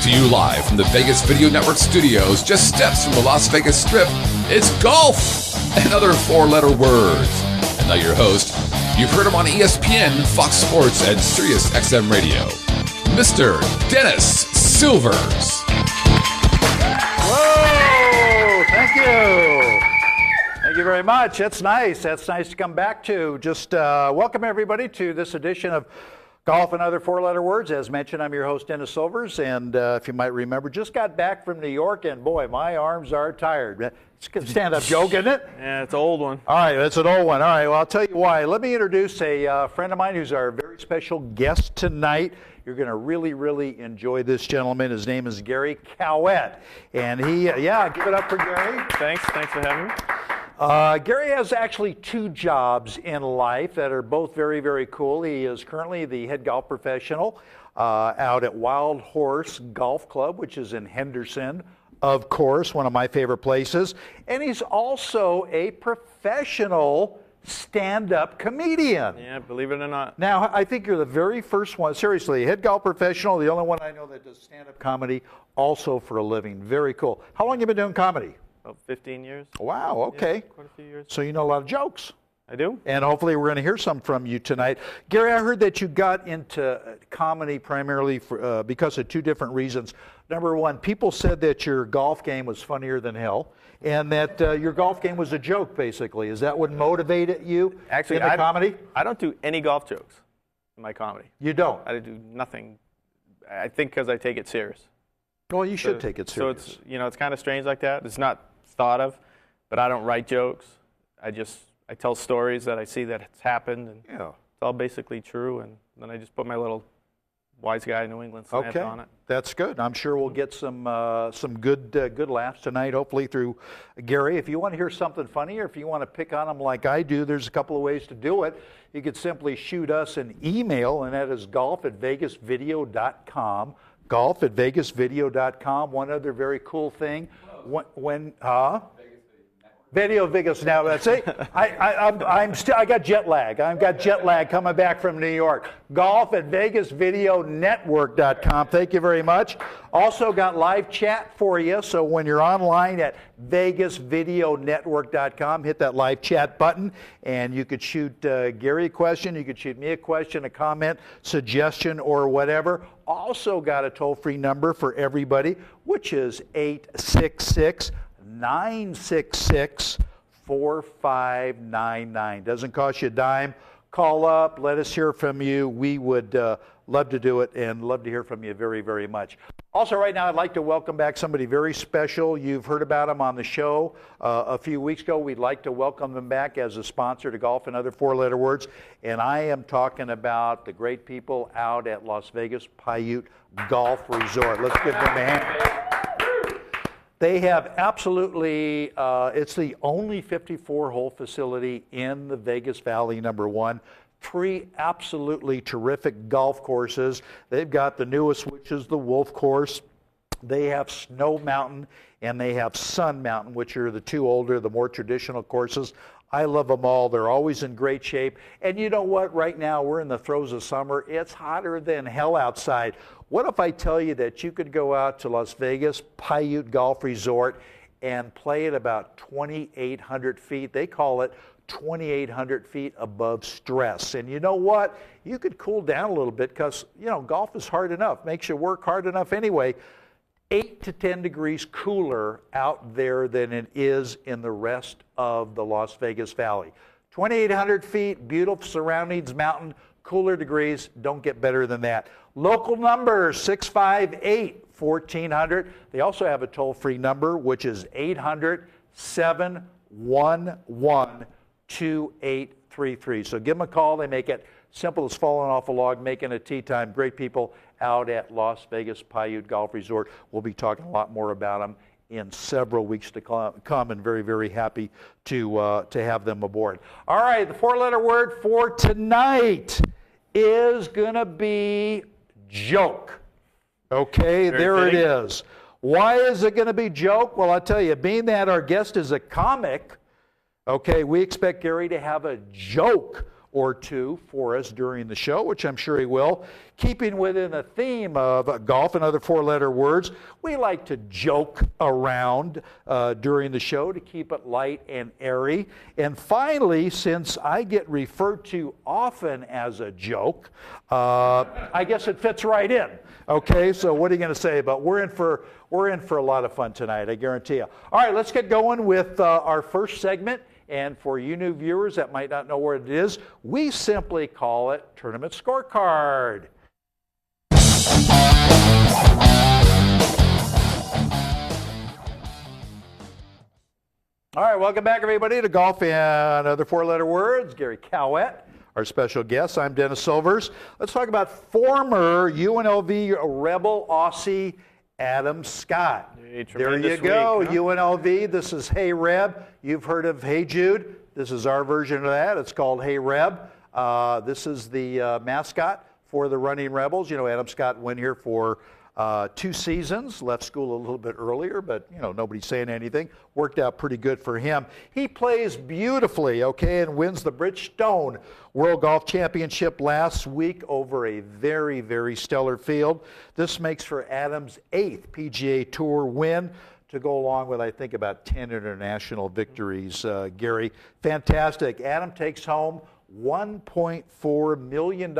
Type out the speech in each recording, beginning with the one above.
to you live from the Vegas Video Network studios, just steps from the Las Vegas Strip, it's golf and other four-letter words. And now your host, you've heard him on ESPN, Fox Sports, and Sirius XM Radio, Mr. Dennis Silvers. Whoa, thank you. Thank you very much. That's nice. That's nice to come back to. Just welcome everybody to this edition of Golf and Other Four-Letter Words. As mentioned, I'm your host, Dennis Silvers, and if you might remember, just got back from New York, and boy, my arms are tired. It's a stand-up joke, isn't it? Yeah, it's an old one. All right, it's an old one. All right, well, I'll tell you why. Let me introduce a friend of mine who's our very special guest tonight. You're going to really, really enjoy this gentleman. His name is Gary Caouette, and give it up for Gary. Thanks for having me. Gary has actually two jobs in life that are both very, very cool. He is currently the head golf professional out at Wild Horse Golf Club, which is in Henderson, of course, one of my favorite places. And he's also a professional stand-up comedian. Yeah, believe it or not. Now, I think you're the very first one, seriously, head golf professional, the only one I know that does stand-up comedy also for a living. Very cool. How long have you been doing comedy? About 15 years. Wow, okay. Yeah, quite a few years. So you know a lot of jokes. I do. And hopefully we're going to hear some from you tonight. Gary, I heard that you got into comedy primarily because of two different reasons. Number one, people said that your golf game was funnier than hell, and that your golf game was a joke, basically. Is that what motivated you Actually, in the comedy? I don't do any golf jokes in my comedy. You don't? I do nothing. I think because I take it serious. Well, you should take it serious. So it's kind of strange like that. It's not thought of, but I don't write jokes. I tell stories that I see that it's happened, and it's all basically true, and then I just put my little wise guy New England slant on it. That's good. I'm sure we'll get some good laughs tonight, hopefully through Gary. If you want to hear something funny, or if you want to pick on him like I do, there's a couple of ways to do it. You could simply shoot us an email, and that is golf@vegasvideo.com. golf@vegasvideo.com. One other very cool thing. Vegas. Now that's it. I got jet lag. I've got jet lag coming back from New York. golf@vegasvideonetwork.com. Thank you very much. Also got live chat for you. So when you're online at vegasvideonetwork.com, hit that live chat button, and you could shoot Gary a question. You could shoot me a question, a comment, suggestion, or whatever. Also got a toll-free number for everybody, which is 866-966-4599. Doesn't cost you a dime. Call up. Let us hear from you. We would love to do it and love to hear from you very, very much. Also, right now, I'd like to welcome back somebody very special. You've heard about him on the show a few weeks ago. We'd like to welcome them back as a sponsor to Golf and Other Four-Letter Words. And I am talking about the great people out at Las Vegas Paiute Golf Resort. Let's give them a hand. They have absolutely, it's the only 54-hole facility in the Vegas Valley, number one. 3 absolutely terrific golf courses. They've got the newest, which is the Wolf Course. They have Snow Mountain, and they have Sun Mountain, which are the 2 older, the more traditional courses. I love them all. They're always in great shape. And you know what? Right now, we're in the throes of summer. It's hotter than hell outside. What if I tell you that you could go out to Las Vegas Paiute Golf Resort and play at about 2,800 feet? They call it 2,800 feet above stress. And you know what? You could cool down a little bit because, golf is hard enough. Makes you work hard enough anyway. 8 to 10 degrees cooler out there than it is in the rest of the Las Vegas Valley. 2,800 feet, beautiful surroundings, mountain, cooler degrees. Don't get better than that. Local number, 658-1400. They also have a toll-free number, which is 800-711-2833. So give them a call. They make it simple as falling off a log, making a tee time. Great people out at Las Vegas Paiute Golf Resort. We'll be talking a lot more about them in several weeks to come, and very, very happy to have them aboard. All right, the four-letter word for tonight is going to be joke. Okay, there it is. Why is it going to be joke? Well, I'll tell you, being that our guest is a comic, okay, we expect Gary to have a joke or two for us during the show, which I'm sure he will. Keeping within the theme of golf and other four-letter words, we like to joke around during the show to keep it light and airy. And finally, since I get referred to often as a joke, I guess it fits right in. Okay, so what are you going to say? But we're in for a lot of fun tonight, I guarantee you. All right, let's get going with our first segment. And for you new viewers that might not know what it is, we simply call it Tournament Scorecard. All right, welcome back, everybody, to Golf and Other Four-Letter Words. Gary Caouette, our special guest. I'm Dennis Silvers. Let's talk about former UNLV Rebel Aussie Adam Scott. There you go, week, huh? UNLV. This is Hey Reb. You've heard of Hey Jude. This is our version of that. It's called Hey Reb. This is the mascot for the Running Rebels. You know, Adam Scott went here for 2 seasons, left school a little bit earlier, but, you know, nobody's saying anything. Worked out pretty good for him. He plays beautifully, okay, and wins the Bridgestone World Golf Championship last week over a very, very stellar field. This makes for Adam's 8th PGA Tour win, to go along with, I think, about 10 international victories, Gary. Fantastic. Adam takes home $1.4 million,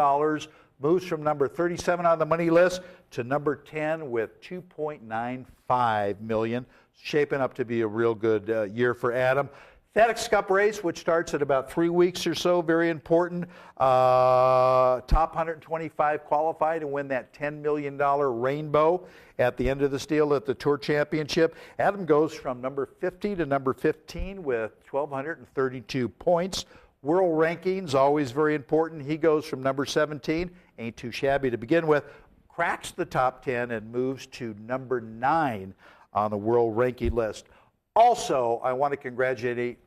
moves from number 37 on the money list to number 10 with $2.95 million. Shaping up to be a real good year for Adam. FedEx Cup race, which starts in about 3 weeks or so, very important. Top 125 qualify to win that $10 million rainbow at the end of this deal at the Tour Championship. Adam goes from number 50 to number 15 with 1,232 points. World rankings, always very important. He goes from number 17, ain't too shabby to begin with, cracks the top 10 and moves to number 9 on the world ranking list. Also, I want to congratulate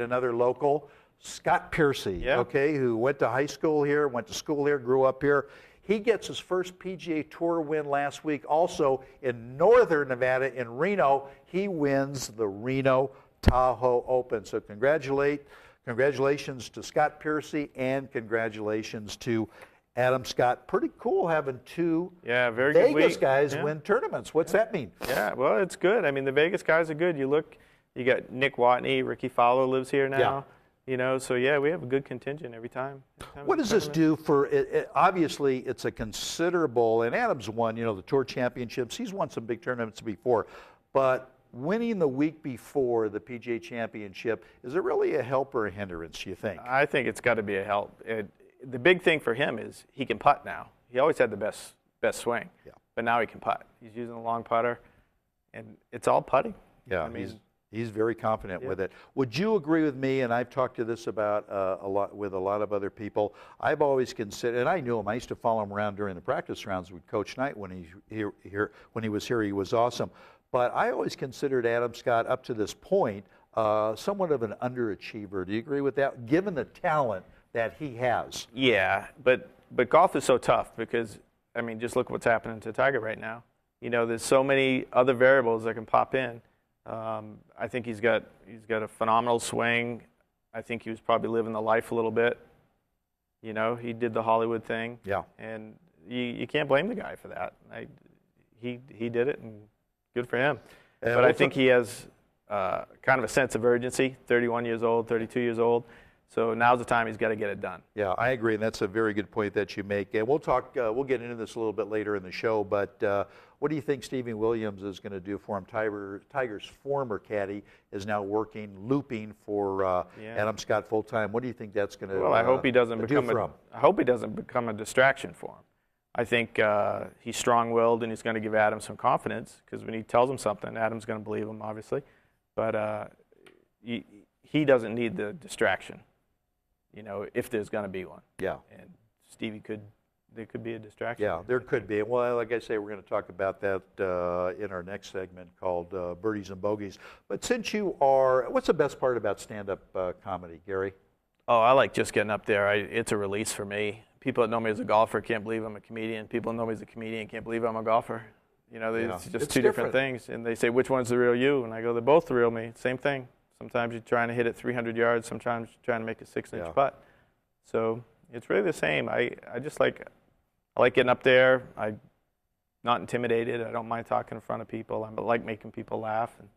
another local, Scott Piercy, okay, who went to high school here, went to school here, grew up here. He gets his first PGA Tour win last week. Also in northern Nevada, in Reno, he wins the Reno Tahoe Open. So congratulations to Scott Piercy, and congratulations to Adam Scott. Pretty cool having 2 very good Vegas guys win tournaments. What's that mean? Yeah, well, it's good. I mean, the Vegas guys are good. You got Nick Watney, Ricky Fowler lives here now. Yeah. You know, so yeah, we have a good contingent every time. What does this do for it? Obviously, it's a considerable, and Adam's won, you know, the Tour Championships. He's won some big tournaments before, but winning the week before the PGA Championship, is it really a help or a hindrance, you think? I think it's got to be a help. The big thing for him is he can putt now. He always had the best swing, but now he can putt. He's using a long putter, and it's all putting. Yeah, I mean, he's very confident with it. Would you agree with me, and I've talked to this about a lot of other people, I've always considered, and I knew him, I used to follow him around during the practice rounds with Coach Knight when he was here, he was awesome. But I always considered Adam Scott, up to this point, somewhat of an underachiever. Do you agree with that, given the talent that he has? Yeah, but golf is so tough because, I mean, just look what's happening to Tiger right now. You know, there's so many other variables that can pop in. I think he's got a phenomenal swing. I think he was probably living the life a little bit. You know, he did the Hollywood thing. Yeah. And you can't blame the guy for that. He did it, and good for him. But I think he has kind of a sense of urgency, 31 years old, 32 years old. So now's the time he's got to get it done. Yeah, I agree, and that's a very good point that you make. And we'll talk. We'll get into this a little bit later in the show. But what do you think Stevie Williams is going to do for him? Tiger's former caddy is now looping for Adam Scott full time. What do you think that's going to? Well, I hope he doesn't become a distraction for him. I think he's strong-willed, and he's going to give Adam some confidence, because when he tells him something, Adam's going to believe him, obviously. But he doesn't need the distraction, you know, if there's going to be one. Yeah. And Stevie there could be a distraction. Yeah, there could be. Well, like I say, we're going to talk about that in our next segment called Birdies and Bogeys. But since what's the best part about stand-up comedy, Gary? Oh, I like just getting up there. It's a release for me. People that know me as a golfer can't believe I'm a comedian. People that know me as a comedian can't believe I'm a golfer. You know, it's just two different things. And they say, which one's the real you? And I go, they're both the real me. Same thing. Sometimes you're trying to hit it 300 yards. Sometimes you're trying to make a 6-inch putt. So it's really the same. I like getting up there. I'm not intimidated. I don't mind talking in front of people. I like making people laugh and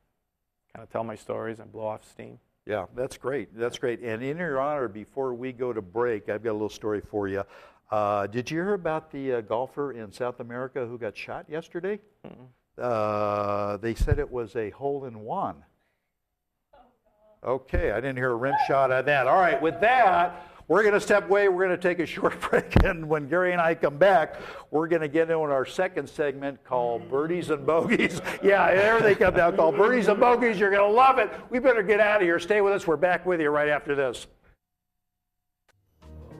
kind of tell my stories and blow off steam. Yeah, that's great. That's great. And in your honor, before we go to break, I've got a little story for you. Did you hear about the golfer in South America who got shot yesterday? They said it was a hole-in-one. Okay, I didn't hear a rim shot on that. All right, with that, we're going to step away. We're going to take a short break, and when Gary and I come back, we're going to get into our second segment called Birdies and Bogeys. Yeah, there they come now, called Birdies and Bogeys. You're going to love it. We better get out of here. Stay with us. We're back with you right after this.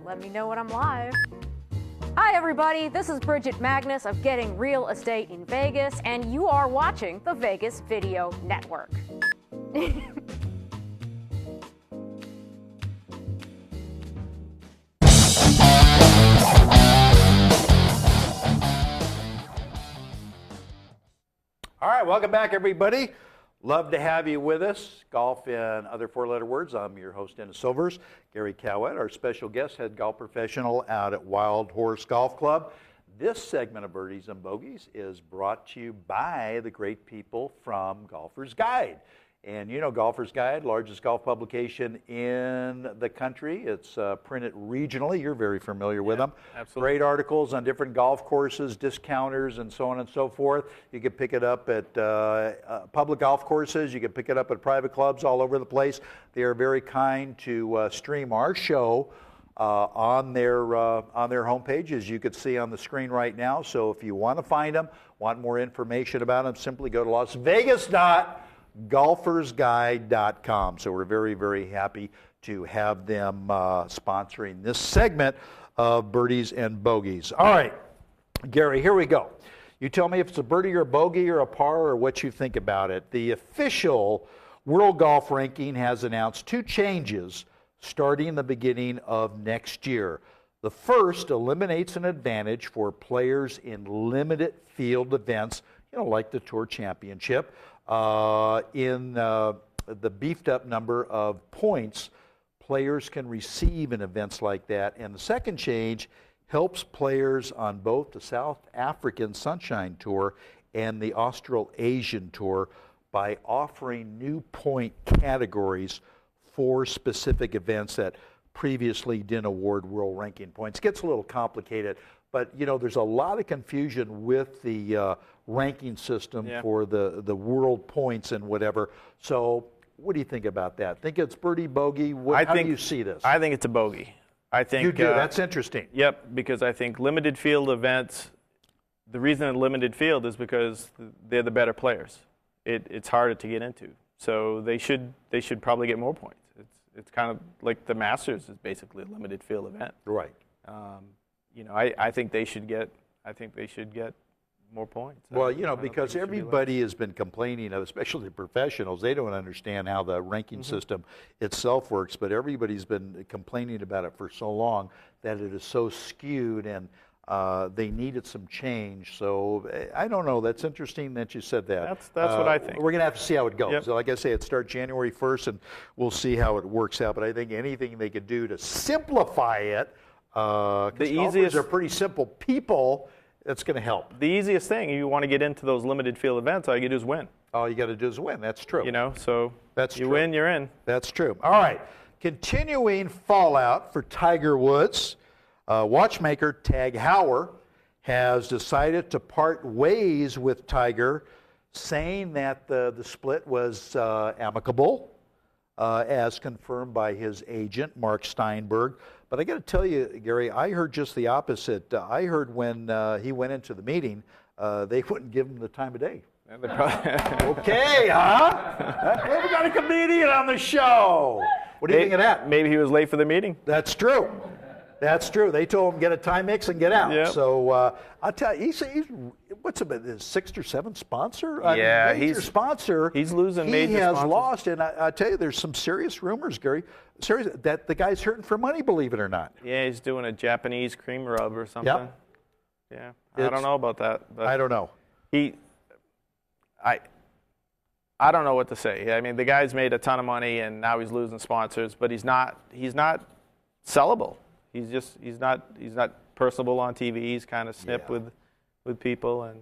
Let me know when I'm live. Hi, everybody. This is Bridget Magnus of Getting Real Estate in Vegas, and you are watching the Vegas Video Network. All right, welcome back, everybody. Love to have you with us. Golf and Other Fore-Letter Words. I'm your host, Dennis Silvers. Gary Caouette, our special guest, head golf professional out at Wild Horse Golf Club. This segment of Birdies and Bogeys is brought to you by the great people from Golfer's Guide. And you know Golfer's Guide, largest golf publication in the country. It's printed regionally. You're very familiar with them. Absolutely. Great articles on different golf courses, discounters, and so on and so forth. You can pick it up at public golf courses. You can pick it up at private clubs all over the place. They are very kind to stream our show on their homepage, as you can see on the screen right now. So if you want to find them, want more information about them, simply go to LasVegas.golfersguide.com. So we're very, very happy to have them sponsoring this segment of Birdies and Bogeys. All right, Gary, here we go. You tell me if it's a birdie or a bogey or a par or what you think about it. The official World Golf Ranking has announced two changes starting the beginning of next year. The first eliminates an advantage for players in limited field events, like the Tour Championship, in the beefed up number of points players can receive in events like that. And the second change helps players on both the South African Sunshine Tour and the Australasian Tour by offering new point categories for specific events that previously didn't award world ranking points. It gets a little complicated, but there's a lot of confusion with the ranking system for the world points and whatever. So what do you think about that? Think it's birdie, bogey? How do you see this? I think it's a bogey. I think you do. That's interesting. Yep, because I think limited field events, the reason a limited field is because they're the better players. It's harder to get into. So they should probably get more points. It's kind of like the Masters is basically a limited field event. Right. I think they should get more points. Well, because everybody has been complaining, especially the professionals, they don't understand how the ranking system itself works, but everybody's been complaining about it for so long that it is so skewed, and they needed some change. So I don't know. That's interesting that you said that. That's what I think. We're going to have to see how it goes. Yep. So like I say, it starts January 1st, and we'll see how it works out. But I think anything they could do to simplify it, because golfers are pretty simple people, that's going to help. The easiest thing, you want to get into those limited field events, all you got to do is win. All you got to do is win. That's true. So that's you true. Win, you're in. That's true. All right. Continuing fallout for Tiger Woods, watchmaker Tag Heuer has decided to part ways with Tiger, saying that the split was amicable, as confirmed by his agent, Mark Steinberg. But I got to tell you, Gary, I heard just the opposite. I heard when he went into the meeting, they wouldn't give him the time of day. Okay, huh? We got a comedian on the show. What do you think of that? Maybe he was late for the meeting. That's true. That's true. They told him get a time mix and get out. Yep. So I'll tell you, he's what's about his sixth or seventh sponsor? He's sponsor. He's losing major He has sponsors. lost, and I tell you, there's some serious rumors, Gary, that the guy's hurting for money. Believe it or not. Yeah, he's doing a Japanese cream rub or something. Yep. Yeah, I don't know about that. But I don't know. I don't know what to say. I mean, the guy's made a ton of money, and now he's losing sponsors, but he's not sellable. He's not personable on TV. He's kind of snip with people, and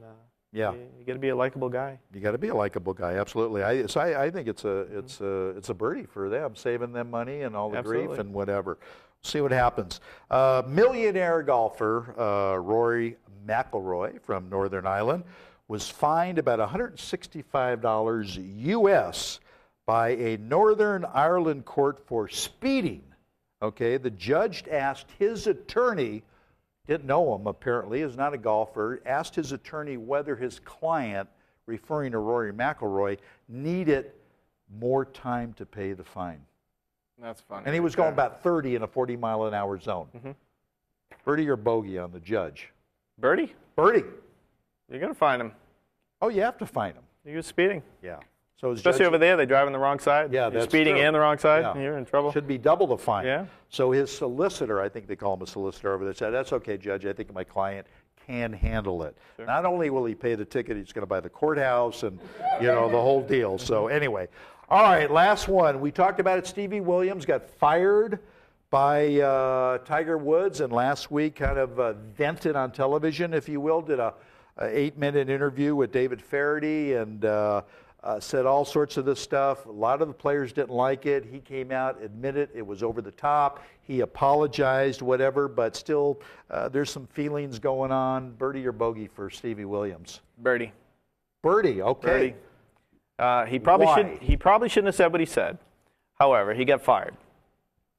you got to be a likable guy. You got to be a likable guy, absolutely. I think it's a birdie for them, saving them money and all the grief and whatever. We'll see what happens. Millionaire golfer Rory McIlroy from Northern Ireland was fined about $165 U.S. by a Northern Ireland court for speeding. Okay, the judge asked his attorney, didn't know him apparently, is not a golfer, asked his attorney whether his client, referring to Rory McIlroy, needed more time to pay the fine. That's funny. And he was going about 30 in a 40-mile-an-hour zone. Mm-hmm. Birdie or bogey on the judge? Birdie. Birdie. You're going to fine him. Oh, you have to fine him. He was speeding. Yeah. So especially over there, they drive on the wrong side. Yeah, You're that's speeding true. and the wrong side, Yeah. and you're in trouble. Should be double the fine. Yeah. So his solicitor, I think they call him a solicitor over there, said, that's okay, Judge, I think my client can handle it. Sure. Not only will he pay the ticket, he's going to buy the courthouse and, the whole deal. So anyway. All right, last one. We talked about it. Stevie Williams got fired by Tiger Woods, and last week kind of vented on television, if you will, did a 8-minute interview with David Faraday and said all sorts of this stuff. A lot of the players didn't like it. He came out, admitted it was over the top. He apologized, whatever, but still there's some feelings going on. Birdie or bogey for Stevie Williams? Birdie. Birdie, okay. Birdie. He probably shouldn't have said what he said. However, he got fired.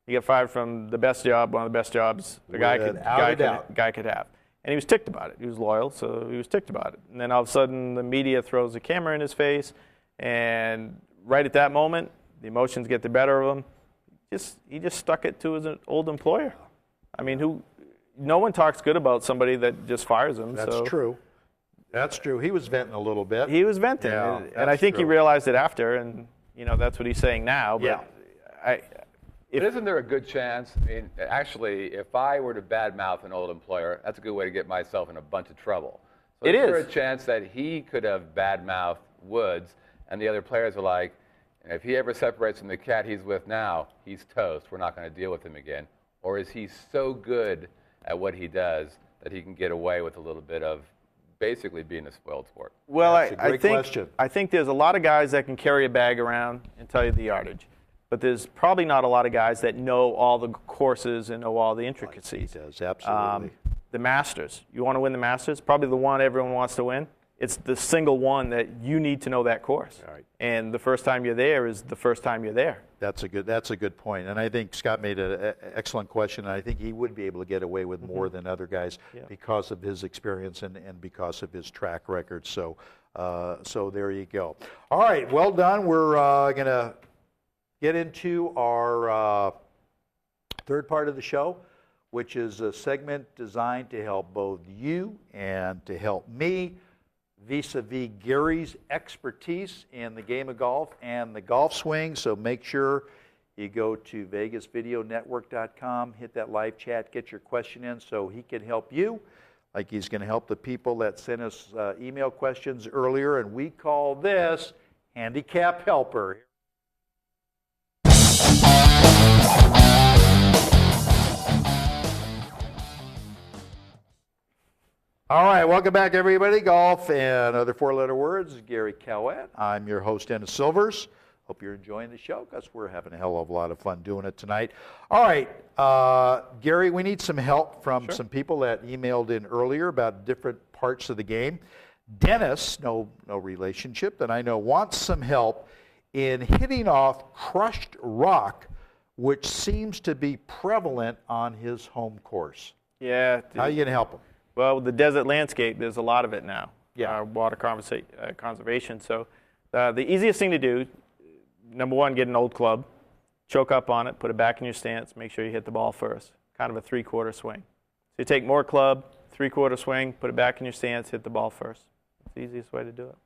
He got fired one of the best jobs a guy could have. And he was ticked about it. He was loyal, so he was ticked about it. And then all of a sudden, the media throws a camera in his face, and right at that moment, the emotions get the better of him. He just stuck it to his old employer. I mean, no one talks good about somebody that just fires him. That's true. That's true. He was venting a little bit. He was venting, and I think he realized it after, and that's what he's saying now. But But isn't there a good chance? I mean, actually, if I were to badmouth an old employer, that's a good way to get myself in a bunch of trouble. So is there a chance that he could have badmouthed Woods, and the other players are like, if he ever separates from the cat he's with now, he's toast. We're not going to deal with him again. Or is he so good at what he does that he can get away with a little bit of basically being a spoiled sport? Well, I think there's a lot of guys that can carry a bag around and tell you the yardage. But there's probably not a lot of guys that know all the courses and know all the intricacies. He does, absolutely. The Masters. You want to win the Masters? Probably the one everyone wants to win. It's the single one that you need to know that course. Right. And the first time you're there is the first time you're there. That's a good point. And I think Scott made an excellent question, and I think he would be able to get away with more than other guys because of his experience and because of his track record. So there you go. All right, well done. We're going to get into our third part of the show, which is a segment designed to help both you and to help me vis-a-vis Gary's expertise in the game of golf and the golf swing. So make sure you go to VegasVideoNetwork.com, hit that live chat, get your question in so he can help you, like he's going to help the people that sent us email questions earlier, and we call this Handicap Helper. All right, welcome back, everybody. Golf and Other Four-Letter Words. Gary Caouette. I'm your host, Dennis Silvers. Hope you're enjoying the show because we're having a hell of a lot of fun doing it tonight. All right, Gary, we need some help from some people that emailed in earlier about different parts of the game. Dennis, no relationship that I know, wants some help in hitting off crushed rock, which seems to be prevalent on his home course. Yeah. How are you going to help him? Well, with the desert landscape, there's a lot of it now. Yeah. Water conservation. So the easiest thing to do, number one, get an old club, choke up on it, put it back in your stance, make sure you hit the ball first. Kind of a three-quarter swing. So you take more club, three-quarter swing, put it back in your stance, hit the ball first. It's the easiest way to do it.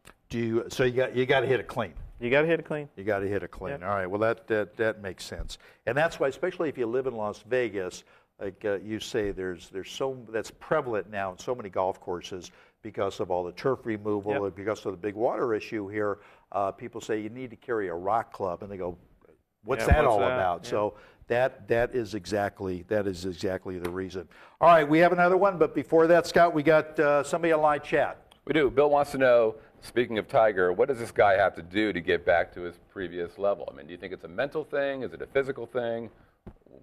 So you got to hit it clean. You got to hit it clean. You got to hit it clean. Yep. All right. Well, that makes sense, and that's why, especially if you live in Las Vegas, like you say, there's that's prevalent now in so many golf courses because of all the turf removal and because of the big water issue here. People say you need to carry a rock club, and they go, what's that all about? Yeah. So that is exactly the reason. All right, we have another one, but before that, Scott, we got somebody on live chat. We do. Bill wants to know, speaking of Tiger, what does this guy have to do to get back to his previous level? I mean, do you think it's a mental thing? Is it a physical thing?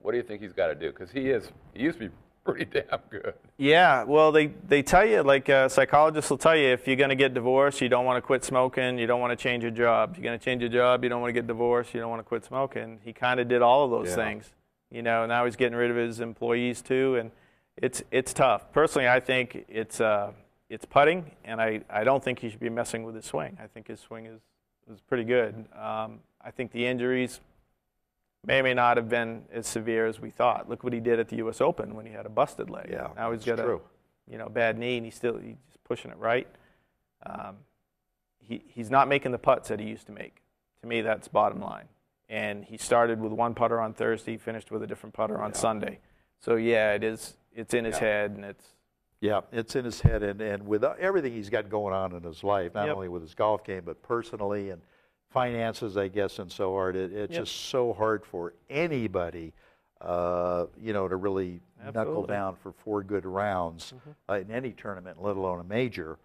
What do you think he's got to do? Because he used to be pretty damn good. Yeah, well, they tell you, like psychologists will tell you, if you're going to get divorced, you don't want to quit smoking, you don't want to change your job. You're going to change your job, you don't want to get divorced, you don't want to quit smoking. He kind of did all of those things. You know, now he's getting rid of his employees too, and it's tough. Personally, I think it's putting, and I don't think he should be messing with his swing. I think his swing is pretty good. I think the injuries may or may not have been as severe as we thought. Look what he did at the U.S. Open when he had a busted leg. Yeah, now he's got a bad knee, and he's just pushing it right. He's not making the putts that he used to make. To me, that's bottom line. And he started with one putter on Thursday, finished with a different putter on Sunday. So it's in his head, and it's. Yeah, it's in his head, and with everything he's got going on in his life, not only with his golf game, but personally and finances, I guess, and so on. It's just so hard for anybody, to really knuckle down for 4 good rounds in any tournament, let alone a major.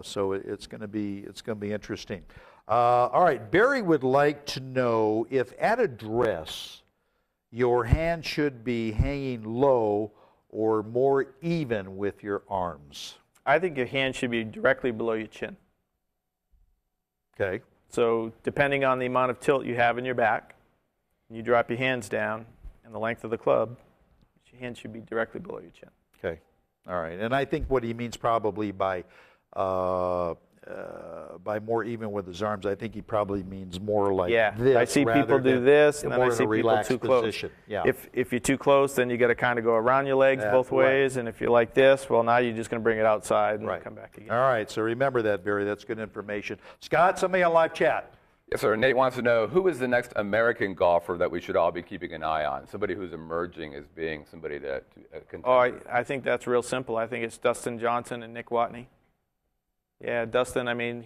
So it's going to be interesting. All right, Barry would like to know if at address your hand should be hanging low or more even with your arms. I think your hand should be directly below your chin. Okay. So depending on the amount of tilt you have in your back, you drop your hands down and the length of the club, your hand should be directly below your chin. Okay. All right. And I think what he means probably by more even with his arms, I think he probably means more like this. I see people do this, and then I see people too close. Position. Yeah. If you're too close, then you got to kind of go around your legs both ways, and if you're like this, well, now you're just going to bring it outside and come back again. All right, so remember that, Barry. That's good information. Scott, somebody on live chat. Yes, sir. Nate wants to know, who is the next American golfer that we should all be keeping an eye on? Somebody who's emerging as being somebody to contender. I think that's real simple. I think it's Dustin Johnson and Nick Watney. Yeah, Dustin, I mean,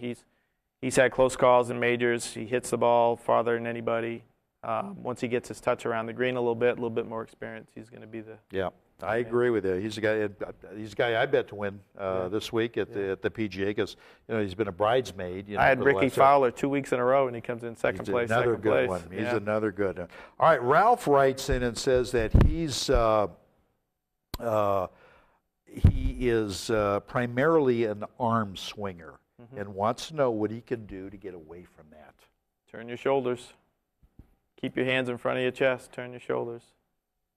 he's had close calls in majors. He hits the ball farther than anybody. Once he gets his touch around the green a little bit more experience, he's going to be the. Yeah, I agree with you. He's a guy I bet to win this week at the PGA because he's been a bridesmaid. I had Ricky Fowler 2 weeks in a row, and he comes in second place. Another good one. He's another good one. All right, Ralph writes in and says that he is primarily an arm swinger and wants to know what he can do to get away from that. Turn your shoulders. Keep your hands in front of your chest. Turn your shoulders.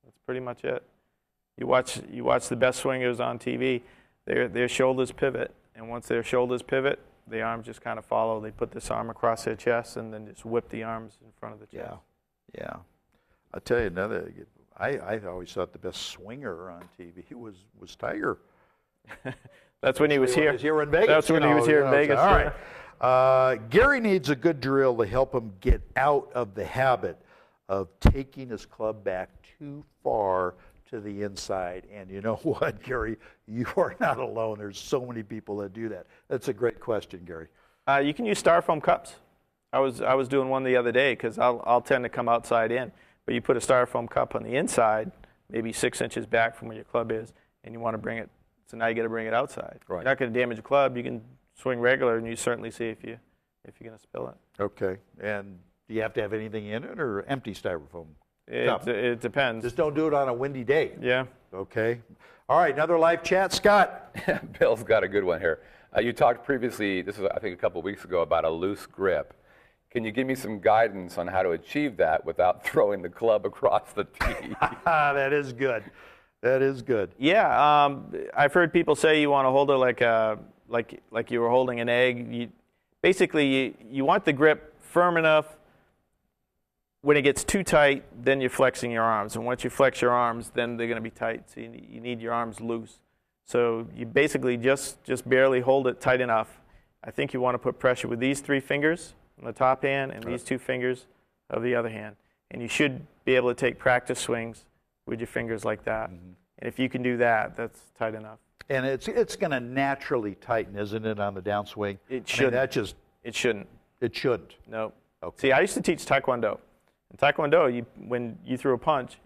That's pretty much it. You watch the best swingers on TV. Their shoulders pivot, and once their shoulders pivot, the arms just kind of follow. They put this arm across their chest and then just whip the arms in front of the chest. Yeah. I'll tell you another. I always thought the best swinger on TV was Tiger. That's when he was here. He was here in Vegas. That's when he was here in Vegas. All right. Gary needs a good drill to help him get out of the habit of taking his club back too far to the inside. And you know what, Gary? You are not alone. There's so many people that do that. That's a great question, Gary. You can use styrofoam cups. I was doing one the other day because I'll tend to come outside in. But you put a styrofoam cup on the inside, maybe 6 inches back from where your club is, and you want to bring it. So now you got to bring it outside. Right. You're not going to damage the club. You can swing regular, and you certainly see if you're going to spill it. Okay. And do you have to have anything in it or empty styrofoam? It depends. Just don't do it on a windy day. Yeah. Okay. All right. Another live chat, Scott. Bill's got a good one here. You talked previously, this was I think a couple weeks ago, about a loose grip. Can you give me some guidance on how to achieve that without throwing the club across the tee? That is good. That is good. Yeah, I've heard people say you want to hold it like you were holding an egg. You want the grip firm enough. When it gets too tight, then you're flexing your arms, and once you flex your arms, then they're going to be tight. So you need your arms loose. So you basically just barely hold it tight enough. I think you want to put pressure with these 3 fingers on the top hand and these 2 fingers of the other hand. And you should be able to take practice swings with your fingers like that. Mm-hmm. And if you can do that, that's tight enough. And it's going to naturally tighten, isn't it, on the downswing? It shouldn't. It shouldn't. It shouldn't. It shouldn't. No. Okay. See, I used to teach Taekwondo. In Taekwondo, when you threw a punch,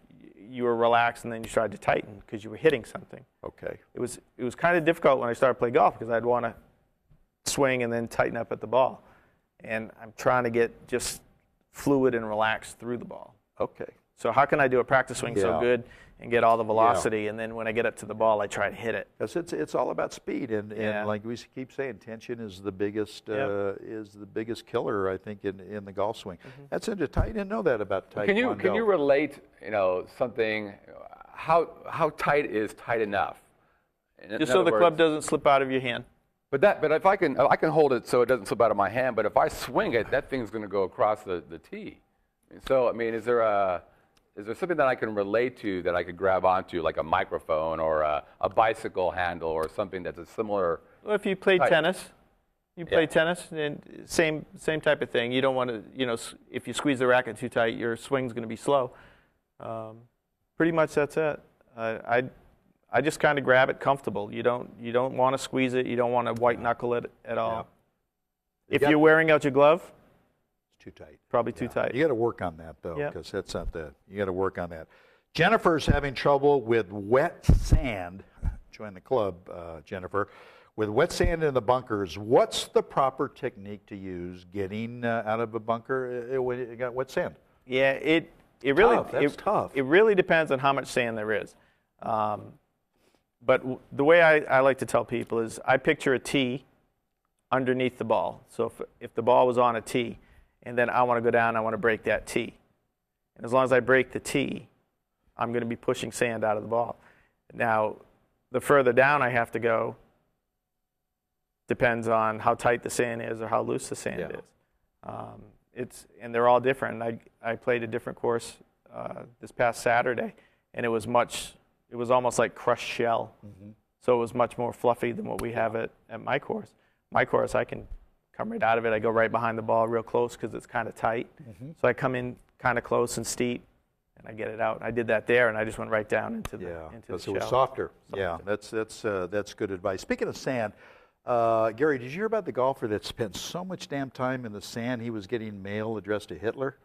you were relaxed and then you tried to tighten because you were hitting something. Okay. It was kind of difficult when I started playing golf because I'd want to swing and then tighten up at the ball. And I'm trying to get just fluid and relaxed through the ball. Okay. So how can I do a practice swing so good and get all the velocity, and then when I get up to the ball, I try to hit it? Because it's all about speed, and like we keep saying, tension is the biggest killer, I think, in the golf swing. That's I didn't know that about Taekwondo. Can you relate, something? How tight is tight enough? Just so the club doesn't slip out of your hand. But if I can hold it so it doesn't slip out of my hand. But if I swing it, that thing's going to go across the tee. So I mean, is there something that I can relate to that I could grab onto, like a microphone or a bicycle handle or something that's a similar? Well, if you play tennis, and same type of thing. You don't want to, if you squeeze the racket too tight, your swing's going to be slow. Pretty much that's it. I just kind of grab it comfortable. You don't want to squeeze it. You don't want to white knuckle it at all. Yeah. If you're wearing out your glove, it's too tight. Probably too tight. You got to work on that though, because that's not you got to work on that. Jennifer's having trouble with wet sand. Join the club, Jennifer. With wet sand in the bunkers, what's the proper technique to use getting out of a bunker when you got wet sand? Yeah, it really that's tough. It really depends on how much sand there is. But the way I like to tell people is I picture a tee underneath the ball. So if the ball was on a tee, and then I want to go down, I want to break that tee. And as long as I break the tee, I'm going to be pushing sand out of the ball. Now, the further down I have to go depends on how tight the sand is or how loose the sand is. And they're all different. I played a different course this past Saturday, and it was almost like crushed shell. So it was much more fluffy than what we have at my course. My course, I can come right out of it. I go right behind the ball real close because it's kind of tight. So I come in kind of close and steep, and I get it out. I did that there, and I just went right down into the shell. So it was softer. Yeah, that's good advice. Speaking of sand, Gary, did you hear about the golfer that spent so much damn time in the sand he was getting mail addressed to Hitler?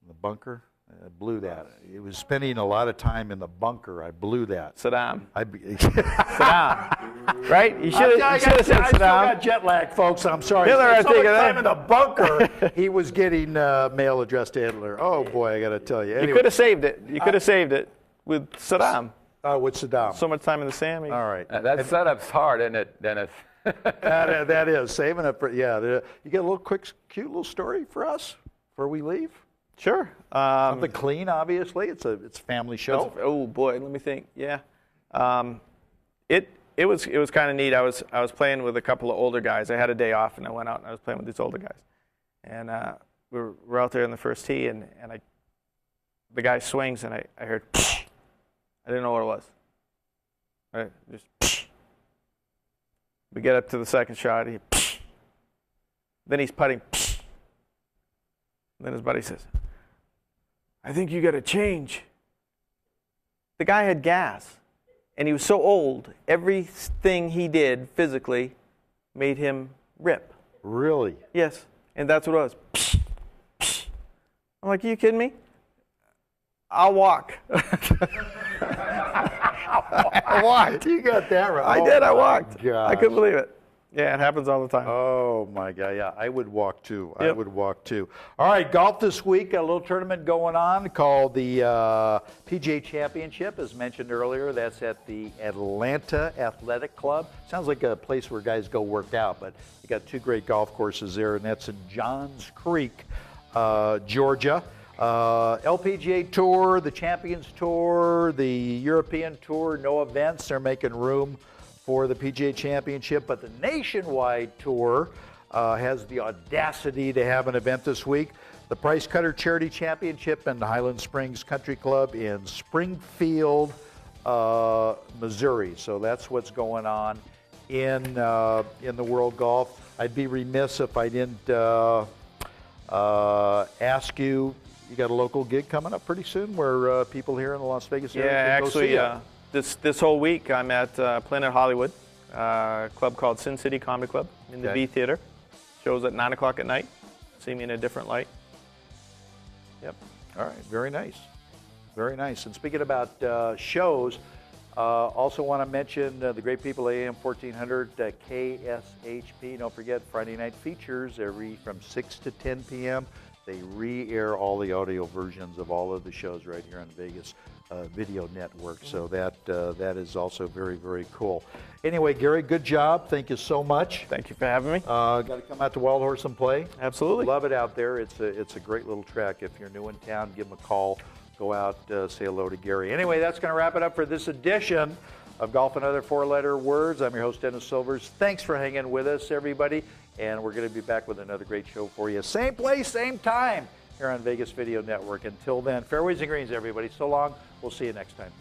In the bunker? I blew that. He was spending a lot of time in the bunker. I blew that. Saddam. Saddam. Right? You should have said Saddam. I still got jet lag, folks. I'm sorry. Hitler, I think time in the bunker, he was getting mail addressed to Hitler. Oh, boy, I got to tell you. Anyway. You could have saved it. You could have saved it with Saddam. With Saddam. So much time in the sand. All right. That setup's hard, isn't it, Dennis? that is. Saving it for, You got a little cute little story for us before we leave? Sure. Something clean, obviously. It's a family show. Oh boy, let me think. Yeah, it was kind of neat. I was playing with a couple of older guys. I had a day off, and I went out and I was playing with these older guys. And we're out there in the first tee, and the guy swings, and I heard, psh. I didn't know what it was. Right, just. Psh. We get up to the second shot. Then he's putting. Psh. Then his buddy says, I think you got to change. The guy had gas, and he was so old, everything he did physically made him rip. Really? Yes, and that's what it was. Psh, psh. I'm like, are you kidding me? I'll walk. I walked. You got that right. I did. I walked. Gosh. I couldn't believe it. Yeah, it happens all the time. Oh, my God. Yeah, I would walk, too. Yep. I would walk, too. All right, golf this week. A little tournament going on called the PGA Championship, as mentioned earlier. That's at the Atlanta Athletic Club. Sounds like a place where guys go work out, but you got two great golf courses there, and that's in Johns Creek, Georgia. LPGA Tour, the Champions Tour, the European Tour, no events. They're making room for the PGA Championship, but the Nationwide Tour has the audacity to have an event this week. The Price Cutter Charity Championship and the Highland Springs Country Club in Springfield, Missouri. So that's what's going on in the World Golf. I'd be remiss if I didn't ask you. You got a local gig coming up pretty soon where people here in the Las Vegas area can go see you. This whole week I'm at Planet Hollywood, a club called Sin City Comedy Club in the V Theater. Shows at 9 o'clock at night. See me in a different light. Yep. All right. Very nice. Very nice. And speaking about shows, also want to mention the great people at AM 1400 KSHP. Don't forget Friday night features from 6 to 10 p.m. They re-air all the audio versions of all of the shows right here on Vegas Video Network. So that is also very, very cool. Anyway, Gary, good job. Thank you so much. Thank you for having me. Got to come out to Wild Horse and play. Absolutely. Love it out there. It's a great little track. If you're new in town, give them a call. Go out, say hello to Gary. Anyway, that's going to wrap it up for this edition of Golf and Other Four-Letter Words. I'm your host, Dennis Silvers. Thanks for hanging with us, everybody. And we're going to be back with another great show for you. Same place, same time here on Vegas Video Network. Until then, fairways and greens, everybody. So long. We'll see you next time.